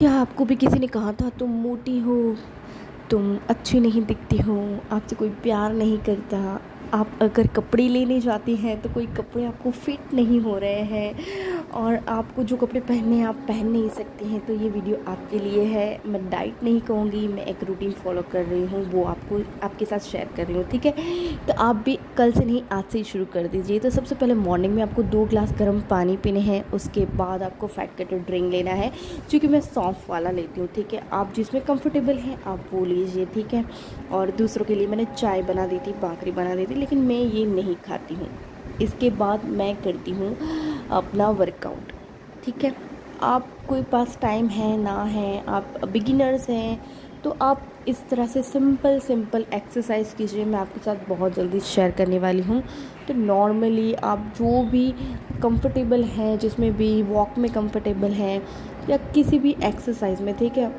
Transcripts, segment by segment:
क्या आपको भी किसी ने कहा था तुम मोटी हो, तुम अच्छी नहीं दिखती हो, आपसे कोई प्यार नहीं करता। आप अगर कपड़े लेने जाते हैं तो कोई कपड़े आपको फिट नहीं हो रहे हैं और आपको जो कपड़े पहनने हैं आप पहन नहीं सकते हैं। तो ये वीडियो आपके लिए है। मैं डाइट नहीं कहूँगी, मैं एक रूटीन फॉलो कर रही हूँ, वो आपको आपके साथ शेयर कर रही हूँ, ठीक है। तो आप भी कल से नहीं आज से ही शुरू कर दीजिए। तो सबसे पहले मॉर्निंग में आपको 2 ग्लास गर्म पानी पीने हैं। उसके बाद आपको फैट कटर ड्रिंक लेना है, क्योंकि मैं सौंफ वाला लेती हूँ, ठीक है। आप जिसमें कंफर्टेबल हैं आप वो लीजिए, ठीक है। और दूसरों के लिए मैंने चाय बना दी थी, भाकरी बना दी थी, लेकिन मैं ये नहीं खाती हूँ। इसके बाद मैं करती हूँ अपना वर्कआउट, ठीक है। आप कोई पास टाइम है ना है, आप बिगिनर्स हैं, तो आप इस तरह से सिंपल एक्सरसाइज कीजिए। मैं आपके साथ बहुत जल्दी शेयर करने वाली हूँ। तो नॉर्मली आप जो भी कंफर्टेबल हैं, जिसमें भी वॉक में कंफर्टेबल हैं या किसी भी एक्सरसाइज में, ठीक है,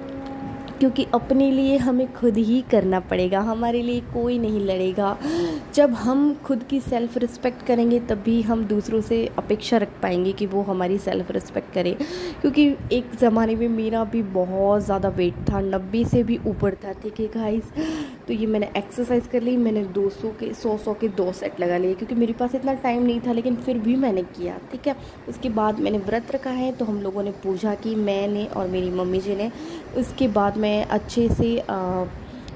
क्योंकि अपने लिए हमें खुद ही करना पड़ेगा, हमारे लिए कोई नहीं लड़ेगा। जब हम खुद की सेल्फ़ रिस्पेक्ट करेंगे तभी हम दूसरों से अपेक्षा रख पाएंगे कि वो हमारी सेल्फ़ रिस्पेक्ट करें। क्योंकि एक ज़माने में मेरा भी बहुत ज़्यादा वेट था, 90 से भी ऊपर था, ठीक है गाइस। तो ये मैंने एक्सरसाइज कर ली, मैंने 200 के 100 के 2 सेट लगा लिए, क्योंकि मेरे पास इतना टाइम नहीं था, लेकिन फिर भी मैंने किया, ठीक है। उसके बाद मैंने व्रत रखा है, तो हम लोगों ने पूजा की, मैंने और मेरी मम्मी जी ने। उसके बाद मैं अच्छे से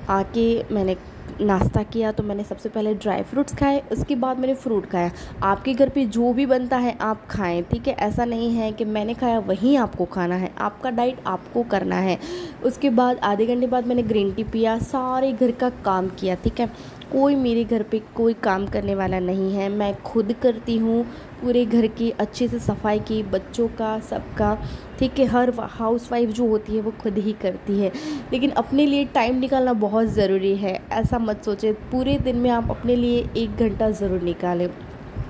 आके मैंने नाश्ता किया। तो मैंने सबसे पहले ड्राई फ्रूट्स खाए, उसके बाद मैंने फ्रूट खाया। आपके घर पे जो भी बनता है आप खाएं, ठीक है। ऐसा नहीं है कि मैंने खाया वहीं आपको खाना है, आपका डाइट आपको करना है। उसके बाद आधे घंटे बाद मैंने ग्रीन टी पिया, सारे घर का काम किया, ठीक है। कोई मेरे घर पे कोई काम करने वाला नहीं है, मैं खुद करती हूँ। पूरे घर की अच्छे से सफाई की, बच्चों का, सबका, ठीक है। हर हाउसवाइफ जो होती है वो खुद ही करती है, लेकिन अपने लिए टाइम निकालना बहुत ज़रूरी है। ऐसा मत सोचें, पूरे दिन में आप अपने लिए 1 घंटा ज़रूर निकालें।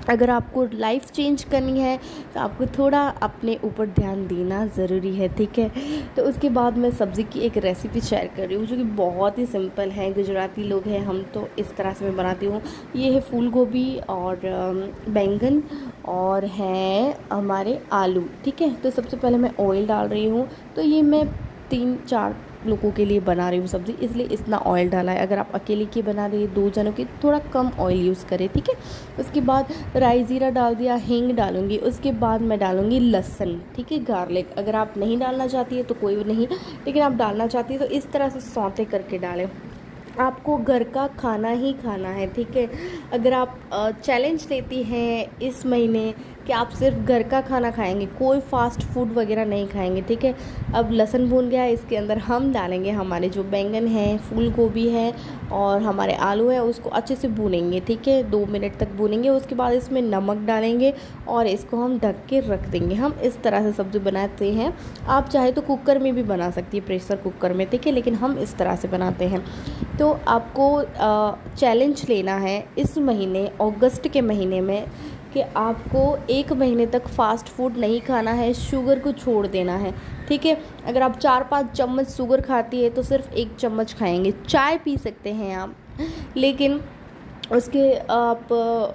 अगर आपको लाइफ चेंज करनी है तो आपको थोड़ा अपने ऊपर ध्यान देना ज़रूरी है, ठीक है। तो उसके बाद मैं सब्ज़ी की एक रेसिपी शेयर कर रही हूँ, जो कि बहुत ही सिंपल है। गुजराती लोग हैं हम, तो इस तरह से मैं बनाती हूँ। ये है फूल गोभी और बैंगन और हैं हमारे आलू, ठीक है। तो सबसे पहले मैं ऑयल डाल रही हूँ। तो ये मैं 3-4 लोगों के लिए बना रही हूँ सब्ज़ी, इसलिए इतना ऑयल डाला है। अगर आप अकेले की बना रही है 2 जनों की, थोड़ा कम ऑयल यूज़ करें, ठीक है। उसके बाद राई ज़ीरा डाल दिया, हींग डालूंगी। उसके बाद मैं डालूंगी लहसुन, ठीक है, गार्लिक। अगर आप नहीं डालना चाहती है तो कोई नहीं, लेकिन आप डालना चाहती है तो इस तरह से सौते करके डालें। आपको घर का खाना ही खाना है, ठीक है। अगर आप चैलेंज लेती हैं इस महीने कि आप सिर्फ घर का खाना खाएंगे, कोई फास्ट फूड वगैरह नहीं खाएंगे, ठीक है। अब लहसुन भून गया, इसके अंदर हम डालेंगे हमारे जो बैंगन हैं, फूल गोभी है और हमारे आलू है, उसको अच्छे से भूनेंगे, ठीक है। 2 मिनट तक भूनेंगे। उसके बाद इसमें नमक डालेंगे और इसको हम ढक के रख देंगे। हम इस तरह से सब्ज़ी बनाते हैं। आप चाहे तो कुकर में भी बना सकती है, प्रेशर कुकर में, ठीक है, लेकिन हम इस तरह से बनाते हैं। तो आपको चैलेंज लेना है इस महीने, अगस्त के महीने में, कि आपको 1 महीने तक फास्ट फूड नहीं खाना है, शुगर को छोड़ देना है, ठीक है। अगर आप 4-5 चम्मच शुगर खाती है तो सिर्फ 1 चम्मच खाएंगे। चाय पी सकते हैं आप, लेकिन उसके आप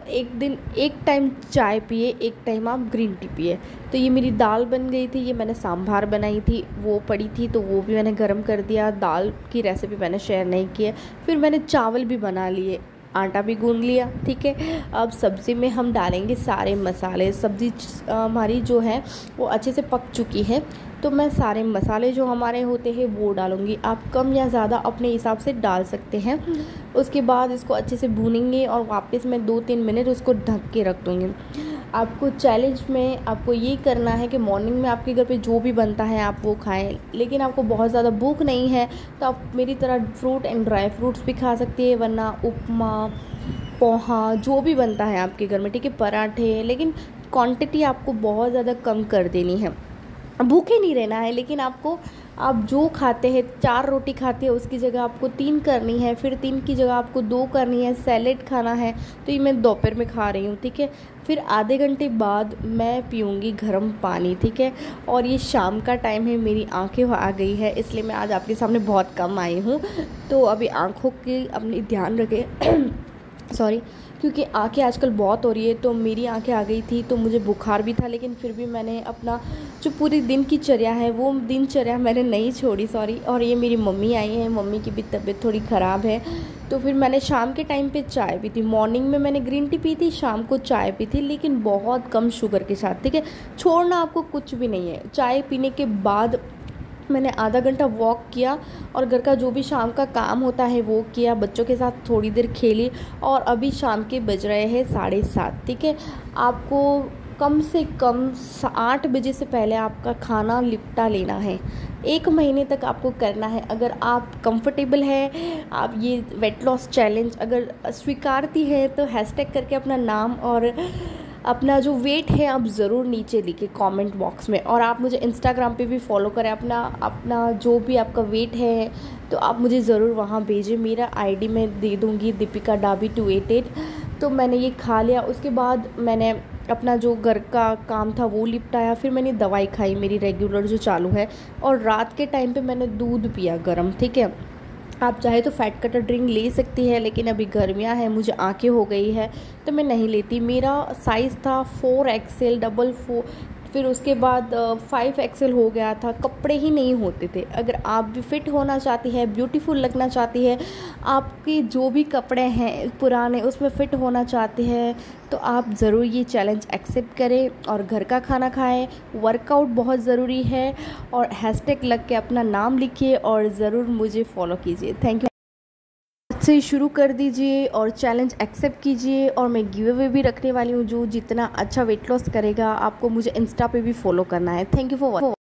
एक दिन 1 टाइम चाय पिए, 1 टाइम आप ग्रीन टी पिए। तो ये मेरी दाल बन गई थी, ये मैंने सांभर बनाई थी, वो पड़ी थी तो वो भी मैंने गर्म कर दिया। दाल की रेसिपी मैंने शेयर नहीं की है। फिर मैंने चावल भी बना लिए, आटा भी गूंद लिया, ठीक है। अब सब्ज़ी में हम डालेंगे सारे मसाले। सब्ज़ी हमारी जो है वो अच्छे से पक चुकी है, तो मैं सारे मसाले जो हमारे होते हैं वो डालूंगी। आप कम या ज़्यादा अपने हिसाब से डाल सकते हैं। उसके बाद इसको अच्छे से भूनेंगे और वापस मैं 2-3 मिनट उसको ढक के रख दूँगी। आपको चैलेंज में आपको ये करना है कि मॉर्निंग में आपके घर पे जो भी बनता है आप वो खाएं, लेकिन आपको बहुत ज़्यादा भूख नहीं है तो आप मेरी तरह फ्रूट एंड ड्राई फ्रूट्स भी खा सकती है, वरना उपमा, पोहा, जो भी बनता है आपके घर में, ठीक है, पराठे, लेकिन क्वांटिटी आपको बहुत ज़्यादा कम कर देनी है। भूखे नहीं रहना है, लेकिन आपको, आप जो खाते हैं 4 रोटी खाते हैं उसकी जगह आपको 3 करनी है, फिर 3 की जगह आपको 2 करनी है। सैलेड खाना है, तो ये मैं दोपहर में खा रही हूँ, ठीक है। फिर आधे घंटे बाद मैं पीऊँगी गर्म पानी, ठीक है। और ये शाम का टाइम है, मेरी आंखें आ गई है, इसलिए मैं आज आपके सामने बहुत कम आई हूँ। तो अभी आँखों की अपनी ध्यान रखें सॉरी। क्योंकि आँखें आजकल बहुत हो रही है, तो मेरी आँखें आ गई थी, तो मुझे बुखार भी था, लेकिन फिर भी मैंने अपना जो पूरी दिन की चर्या है वो दिनचर्या मैंने नहीं छोड़ी, सॉरी। और ये मेरी मम्मी आई हैं, मम्मी की भी तबीयत थोड़ी ख़राब है, तो फिर मैंने शाम के टाइम पे चाय पी थी। मॉर्निंग में मैंने ग्रीन टी पी थी, शाम को चाय पी थी, लेकिन बहुत कम शुगर के साथ, ठीक है। छोड़ना आपको कुछ भी नहीं है। चाय पीने के बाद मैंने आधा घंटा वॉक किया और घर का जो भी शाम का काम होता है वो किया, बच्चों के साथ थोड़ी देर खेली, और अभी शाम के बज रहे हैं 7:30, ठीक है। आपको कम से कम 8 बजे से पहले आपका खाना निपटा लेना है। 1 महीने तक आपको करना है। अगर आप कंफर्टेबल हैं, आप ये वेट लॉस चैलेंज अगर स्वीकारती है, तो हैशटैग करके अपना नाम और अपना जो वेट है आप ज़रूर नीचे लिखें कमेंट बॉक्स में। और आप मुझे इंस्टाग्राम पे भी फॉलो करें। अपना जो भी आपका वेट है तो आप मुझे ज़रूर वहाँ भेजें। मेरा आईडी मैं दे दूँगी, दीपिका डाबी 288। तो मैंने ये खा लिया, उसके बाद मैंने अपना जो घर का काम था वो निपटाया, फिर मैंने दवाई खाई मेरी रेगुलर जो चालू है, और रात के टाइम पे मैंने दूध पिया गर्म, ठीक है। आप चाहे तो फैट कटर ड्रिंक ले सकती है, लेकिन अभी गर्मियाँ हैं, मुझे आंखें हो गई है तो मैं नहीं लेती। मेरा साइज़ था 4XL, डबल 4, फिर उसके बाद 5XL हो गया था। कपड़े ही नहीं होते थे। अगर आप भी फिट होना चाहती है, ब्यूटीफुल लगना चाहती है, आपके जो भी कपड़े हैं पुराने उसमें फ़िट होना चाहते हैं, तो आप ज़रूर ये चैलेंज एक्सेप्ट करें और घर का खाना खाएं। वर्कआउट बहुत ज़रूरी है, और हैशटैग लग के अपना नाम लिखिए और ज़रूर मुझे फॉलो कीजिए। Thank you. आज से शुरू कर दीजिए और चैलेंज एक्सेप्ट कीजिए, और मैं गिव अवे भी रखने वाली हूँ। जो जितना अच्छा वेट लॉस करेगा, आपको मुझे इंस्टा पे भी फॉलो करना है। Thank you for watching.